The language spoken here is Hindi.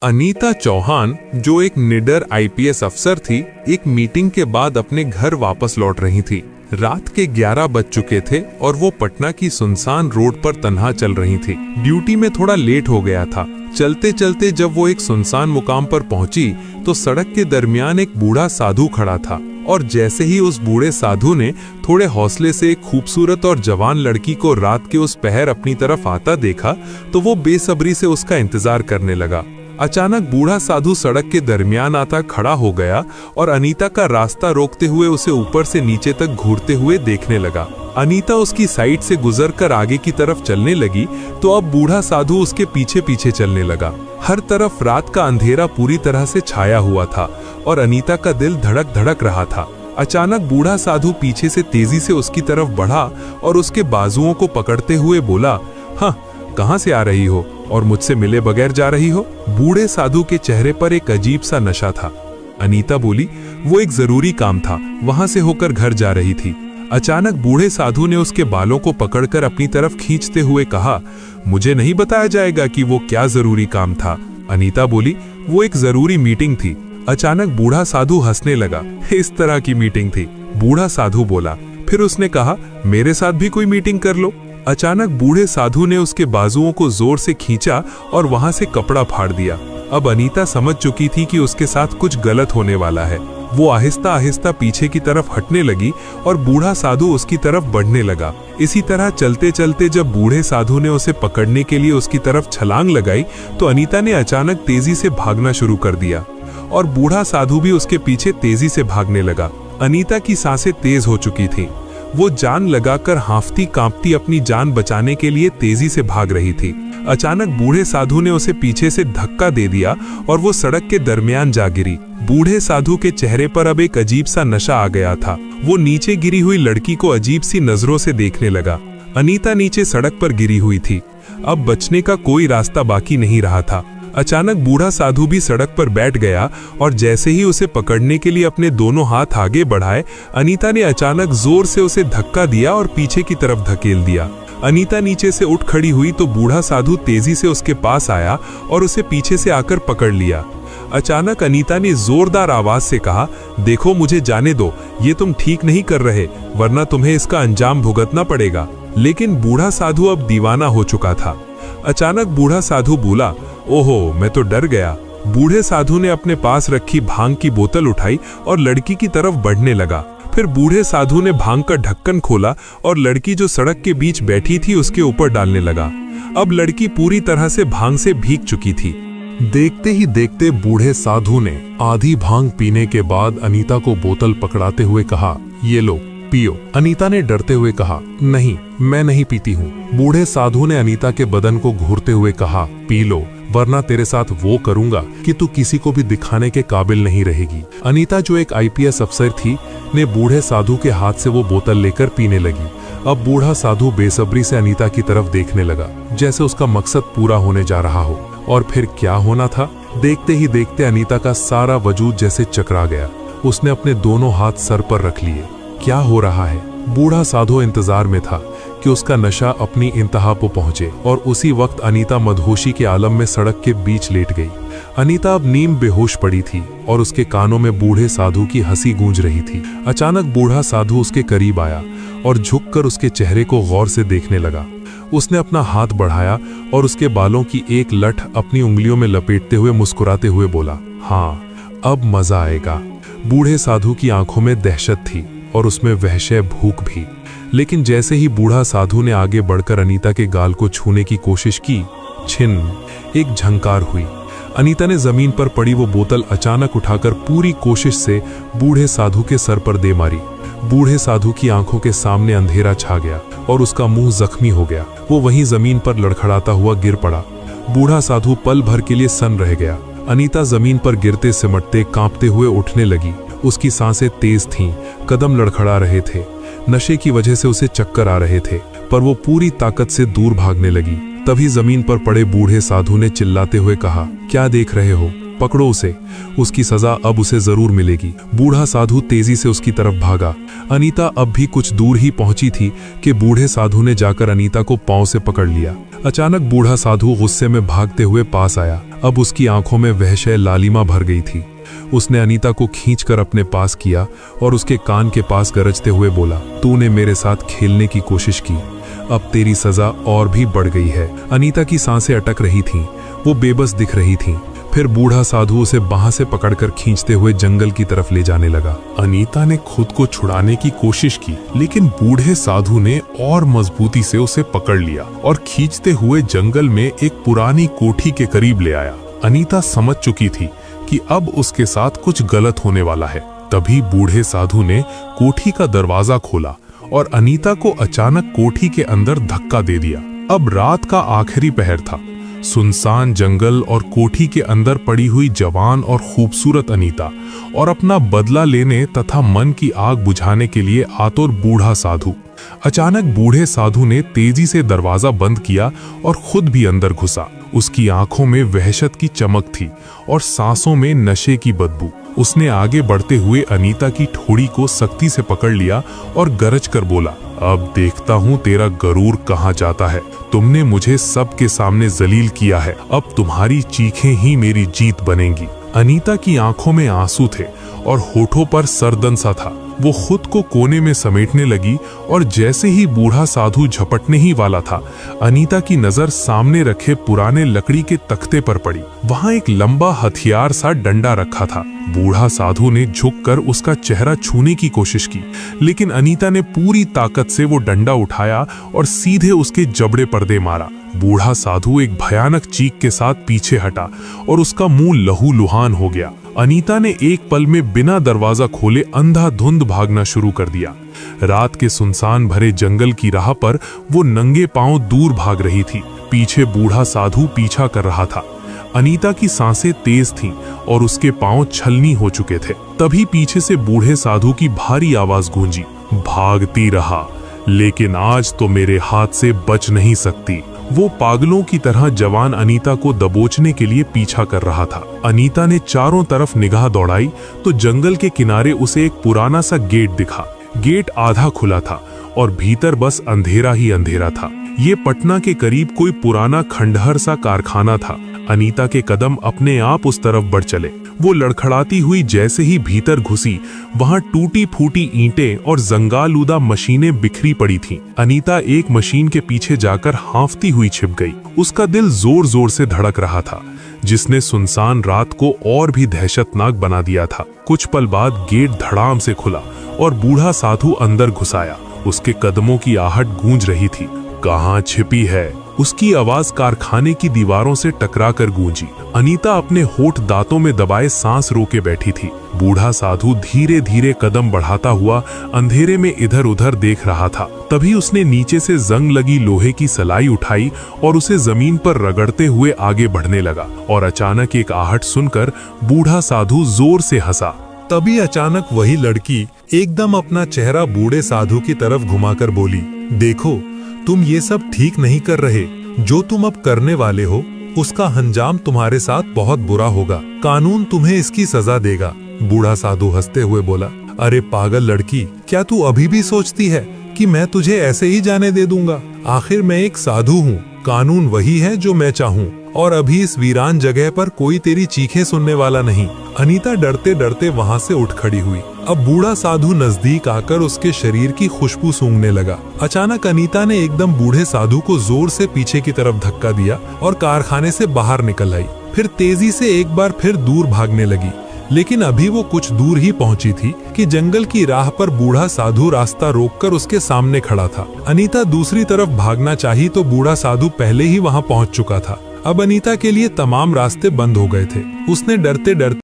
अनीता चौहान, जो एक निडर आईपीएस अफसर थी, एक मीटिंग के बाद अपने घर वापस लौट रही थी। रात के 11 बज चुके थे और वो पटना की सुनसान रोड पर तन्हा चल रही थी। ड्यूटी में थोड़ा लेट हो गया था। चलते चलते जब वो एक सुनसान मुकाम पर पहुंची तो सड़क के दरमियान एक बूढ़ा साधु खड़ा था और जैसे ही उस बूढ़े साधु ने थोड़े हौसले से एक खूबसूरत और जवान लड़की को रात के उस पहर अपनी तरफ आता देखा तो वो बेसब्री से उसका इंतजार करने लगा। अचानक बूढ़ा साधु सड़क के दरमियान आता खड़ा हो गया और अनीता का रास्ता रोकते हुए उसे ऊपर से नीचे तक घूरते हुए देखने लगा। अनीता उसकी साइड से गुजरकर आगे की तरफ चलने लगी तो अब बूढ़ा साधु उसके पीछे पीछे चलने लगा। हर तरफ रात का अंधेरा पूरी तरह से छाया हुआ था और अनीता का दिल धड़क धड़क रहा था। अचानक बूढ़ा साधु पीछे से तेजी से उसकी तरफ बढ़ा और उसके बाजुओं को पकड़ते हुए बोला, हाँ, कहाँ से आ रही हो और मुझसे मिले बगैर जा रही हो? बूढ़े साधु के चेहरे पर एक अजीब सा नशा था। अनीता बोली, वो एक जरूरी काम था, वहां से होकर घर जा रही थी। अचानक बूढ़े साधु ने उसके बालों को पकड़कर अपनी तरफ खींचते हुए कहा, मुझे नहीं बताया जाएगा कि वो क्या जरूरी काम था? अनीता बोली, वो एक जरूरी मीटिंग थी। अचानक बूढ़ा साधु हंसने लगा। इस तरह की मीटिंग थी? बूढ़ा साधु बोला। फिर उसने कहा, मेरे साथ भी कोई मीटिंग कर लो। अचानक बूढ़े साधु ने उसके बाजुओं को जोर से खींचा और वहां से कपड़ा फाड़ दिया। अब अनीता समझ चुकी थी कि उसके साथ कुछ गलत होने वाला है। वो आहिस्ता आहिस्ता पीछे की तरफ हटने लगी और बूढ़ा साधु उसकी तरफ बढ़ने लगा। इसी तरह चलते चलते जब बूढ़े साधु ने उसे पकड़ने के लिए उसकी तरफ छलांग लगाई तो अनीता ने अचानक तेजी से भागना शुरू कर दिया और बूढ़ा साधु भी उसके पीछे तेजी से भागने लगा। अनीता की सांसें तेज हो चुकी थी। वो जान लगाकर हांफती कांपती अपनी जान बचाने के लिए तेजी से भाग रही थी। अचानक बूढ़े साधु ने उसे पीछे से धक्का दे दिया और वो सड़क के दरमियान जा गिरी। बूढ़े साधु के चेहरे पर अब एक अजीब सा नशा आ गया था। वो नीचे गिरी हुई लड़की को अजीब सी नजरों से देखने लगा। अनीता नीचे सड़क पर गिरी हुई थी। अब बचने का कोई रास्ता बाकी नहीं रहा था। अचानक बूढ़ा साधु भी सड़क पर बैठ गया और जैसे ही उसे पकड़ने के लिए अपने दोनों हाथ आगे बढ़ाए, अनीता ने अचानक जोर से उसे धक्का दिया और पीछे की तरफ धकेल दिया। अनीता नीचे से उठ खड़ी हुई तो बूढ़ा साधु तेजी से उसके पास आया और उसे पीछे से आकर पकड़ लिया। अचानक अनीता ने जोरदार आवाज से कहा, देखो, मुझे जाने दो, ये तुम ठीक नहीं कर रहे, वरना तुम्हें इसका अंजाम भुगतना पड़ेगा। लेकिन बूढ़ा साधु अब दीवाना हो चुका था। अचानक बूढ़ा साधु बोला, ओहो, मैं तो डर गया। बूढ़े साधु ने अपने पास रखी भांग की बोतल उठाई और लड़की की तरफ बढ़ने लगा। फिर बूढ़े साधु ने भांग का ढक्कन खोला और लड़की जो सड़क के बीच बैठी थी उसके ऊपर डालने लगा। अब लड़की पूरी तरह से भांग से भीग चुकी थी। देखते ही देखते बूढ़े साधु ने आधी भांग पीने के बाद अनीता को बोतल पकड़ाते हुए कहा, ये लो, पियो। अनीता ने डरते हुए कहा, नहीं, मैं नहीं पीती हूँ। बूढ़े साधु ने अनीता के बदन को घूरते हुए कहा, पी लो, वरना तेरे साथ वो करूंगा कि तू किसी को भी दिखाने के काबिल नहीं रहेगी। अनीता, जो एक आईपीएस अफसर थी, ने बूढ़े साधु के हाथ से वो बोतल लेकर पीने लगी। अब बूढ़ा साधु बेसब्री से अनीता की तरफ देखने लगा, जैसे उसका मकसद पूरा होने जा रहा हो। और फिर क्या होना था? देखते ही देखते अनीता का सारा वजूद जैसे चकरा गया। उसने अपने दोनों हाथ सर पर रख लिए। क्या हो रहा है? बूढ़ा साधु इंतजार में था कि उसका नशा अपनी इंतहा पर पहुंचे और उसी वक्त अनीता मदहोशी के आलम में सड़क के बीच लेट गई। अनीता अब नीम बेहोश पड़ी थी और उसके कानों में बूढ़े साधु की हंसी गूंज रही थी। अचानक बूढ़ा साधु उसके करीब आया और झुककर उसके चेहरे को गौर से देखने लगा। उसने अपना हाथ बढ़ाया और उसके बालों की एक लठ अपनी उंगलियों में लपेटते हुए मुस्कुराते हुए बोला, हाँ, अब मजा आएगा। बूढ़े साधु की आंखों में दहशत थी और उसमें वहशे भूख भी। लेकिन जैसे ही बूढ़ा साधु ने आगे बढ़कर अनीता के गाल को छूने की कोशिश की, छिन, एक झंकार हुई। अनीता ने जमीन पर पड़ी वो बोतल अचानक उठाकर पूरी कोशिश से बूढ़े साधु के सर पर दे मारी। बूढ़े साधु की आंखों के सामने अंधेरा छा गया और उसका मुंह जख्मी हो गया। वो वहीं जमीन पर लड़खड़ाता हुआ गिर पड़ा। बूढ़ा साधु पल भर के लिए सन्न रह गया। अनीता जमीन पर गिरते सिमटते कांपते हुए उठने लगी। उसकी सांसें तेज थीं, कदम लड़खड़ा रहे थे। नशे की वजह से उसे चक्कर आ रहे थे, पर वो पूरी ताकत से दूर भागने लगी। तभी जमीन पर पड़े बूढ़े साधु ने चिल्लाते हुए कहा, क्या देख रहे हो? पकड़ो उसे, उसकी सजा अब उसे जरूर मिलेगी। बूढ़ा साधु तेजी से उसकी तरफ भागा। अनीता अब भी कुछ दूर ही पहुंची थी कि बूढ़े साधु ने जाकर अनीता को पांव से पकड़ लिया। अचानक बूढ़ा साधु गुस्से में भागते हुए पास आया। अब उसकी आंखों में वहशह लालिमा भर गई थी। उसने अनीता को खींचकर अपने पास किया और उसके कान के पास गरजते हुए बोला, तूने मेरे साथ खेलने की कोशिश की, अब तेरी सजा और भी बढ़ गई है। अनीता की सांसें अटक रही थीं, वो बेबस दिख रही थीं। फिर बूढ़ा साधु उसे बाह से पकड़कर खींचते हुए जंगल की तरफ ले जाने लगा। अनीता ने खुद को छुड़ाने की कोशिश की, लेकिन बूढ़े साधु ने और मजबूती से उसे पकड़ लिया और खींचते हुए जंगल में एक पुरानी कोठी के करीब ले आया। अनीता समझ चुकी थी कि अब उसके साथ कुछ गलत होने वाला है। तभी बूढ़े साधु ने कोठी का दरवाजा खोला और अनीता को अचानक कोठी के अंदर धक्का दे दिया। अब रात का आखिरी पहर था। सुनसान जंगल और कोठी के अंदर पड़ी हुई जवान और खूबसूरत अनीता और अपना बदला लेने तथा मन की आग बुझाने के लिए आतुर बूढ़ा साधु। अचानक बूढ़े साधु ने तेजी से दरवाजा बंद किया और खुद भी अंदर घुसा। उसकी आंखों में वहशत की चमक थी और सांसों में नशे की बदबू। उसने आगे बढ़ते हुए अनीता की ठोड़ी को सख्ती से पकड़ लिया और गरज कर बोला, अब देखता हूँ तेरा गरूर कहाँ जाता है। तुमने मुझे सबके सामने जलील किया है, अब तुम्हारी चीखें ही मेरी जीत बनेंगी। अनीता की आंखों में आंसू थे और होठों पर सरदन सा था। वो खुद को कोने में समेटने लगी और जैसे ही बूढ़ा साधु झपटने ही वाला था, अनीता की नजर सामने रखे पुराने लकड़ी के तख्ते पर पड़ी। वहां एक लंबा हथियार सा डंडा रखा था। बूढ़ा साधु ने झुककर उसका चेहरा छूने की कोशिश की, लेकिन अनीता ने पूरी ताकत से वो डंडा उठाया और सीधे उसके जबड़े पर दे मारा। बूढ़ा साधु एक भयानक चीख के साथ पीछे हटा और उसका मुंह लहूलुहान हो गया। अनीता ने एक पल में बिना दरवाजा खोले अंधाधुंध भागना शुरू कर दिया। रात के सुनसान भरे जंगल की राह पर वो नंगे पांव दूर भाग रही थी। पीछे बूढ़ा साधु पीछा कर रहा था। अनीता की सांसें तेज थीं और उसके पांव छलनी हो चुके थे। तभी पीछे से बूढ़े साधु की भारी आवाज गूंजी, भागती रहा, लेकिन आज तो मेरे हाथ से बच नहीं सकती। वो पागलों की तरह जवान अनीता को दबोचने के लिए पीछा कर रहा था। अनीता ने चारों तरफ निगाह दौड़ाई तो जंगल के किनारे उसे एक पुराना सा गेट दिखा। गेट आधा खुला था और भीतर बस अंधेरा ही अंधेरा था। ये पटना के करीब कोई पुराना खंडहर सा कारखाना था। अनीता के कदम अपने आप उस तरफ बढ़ चले। वो लड़खड़ाती हुई जैसे ही भीतर घुसी, वहां टूटी फूटी ईंटें और जंगालूदा मशीनें बिखरी पड़ी थीं। अनीता एक मशीन के पीछे जाकर हांफती हुई छिप गई। उसका दिल जोर जोर से धड़क रहा था, जिसने सुनसान रात को और भी दहशतनाक बना दिया था। कुछ पल बाद गेट धड़ाम से खुला और बूढ़ा साधु अंदर घुस आया। उसके कदमों की आहट गूंज रही थी। कहाँ छिपी है? उसकी आवाज कारखाने की दीवारों से टकराकर गूंजी। अनीता अपने होठ दांतों में दबाए सांस रोके बैठी थी। बूढ़ा साधु धीरे धीरे कदम बढ़ाता हुआ अंधेरे में इधर उधर देख रहा था। तभी उसने नीचे से जंग लगी लोहे की सलाई उठाई और उसे जमीन पर रगड़ते हुए आगे बढ़ने लगा। और अचानक एक आहट सुनकर बूढ़ा साधु जोर से हंसा। तभी अचानक वही लड़की एकदम अपना चेहरा बूढ़े साधु की तरफ घुमाकर बोली, देखो, तुम ये सब ठीक नहीं कर रहे। जो तुम अब करने वाले हो उसका अंजाम तुम्हारे साथ बहुत बुरा होगा। कानून तुम्हें इसकी सजा देगा। बूढ़ा साधु हंसते हुए बोला, अरे पागल लड़की, क्या तू अभी भी सोचती है कि मैं तुझे ऐसे ही जाने दे दूंगा? आखिर मैं एक साधु हूँ। कानून वही है जो मैं चाहूँ और अभी इस वीरान जगह पर कोई तेरी चीखें सुनने वाला नहीं। अनीता डरते डरते वहाँ से उठ खड़ी हुई। अब बूढ़ा साधु नजदीक आकर उसके शरीर की खुशबू सूंघने लगा। अचानक अनीता ने एकदम बूढ़े साधु को जोर से पीछे की तरफ धक्का दिया और कारखाने से बाहर निकल आई। फिर तेजी से एक बार फिर दूर भागने लगी। लेकिन अभी वो कुछ दूर ही पहुंची थी कि जंगल की राह पर बूढ़ा साधु रास्ता रोककर उसके सामने खड़ा था। अनीता दूसरी तरफ भागना चाही तो बूढ़ा साधु पहले ही वहां पहुंच चुका था। अब अनीता के लिए तमाम रास्ते बंद हो गए थे। उसने डरते डरते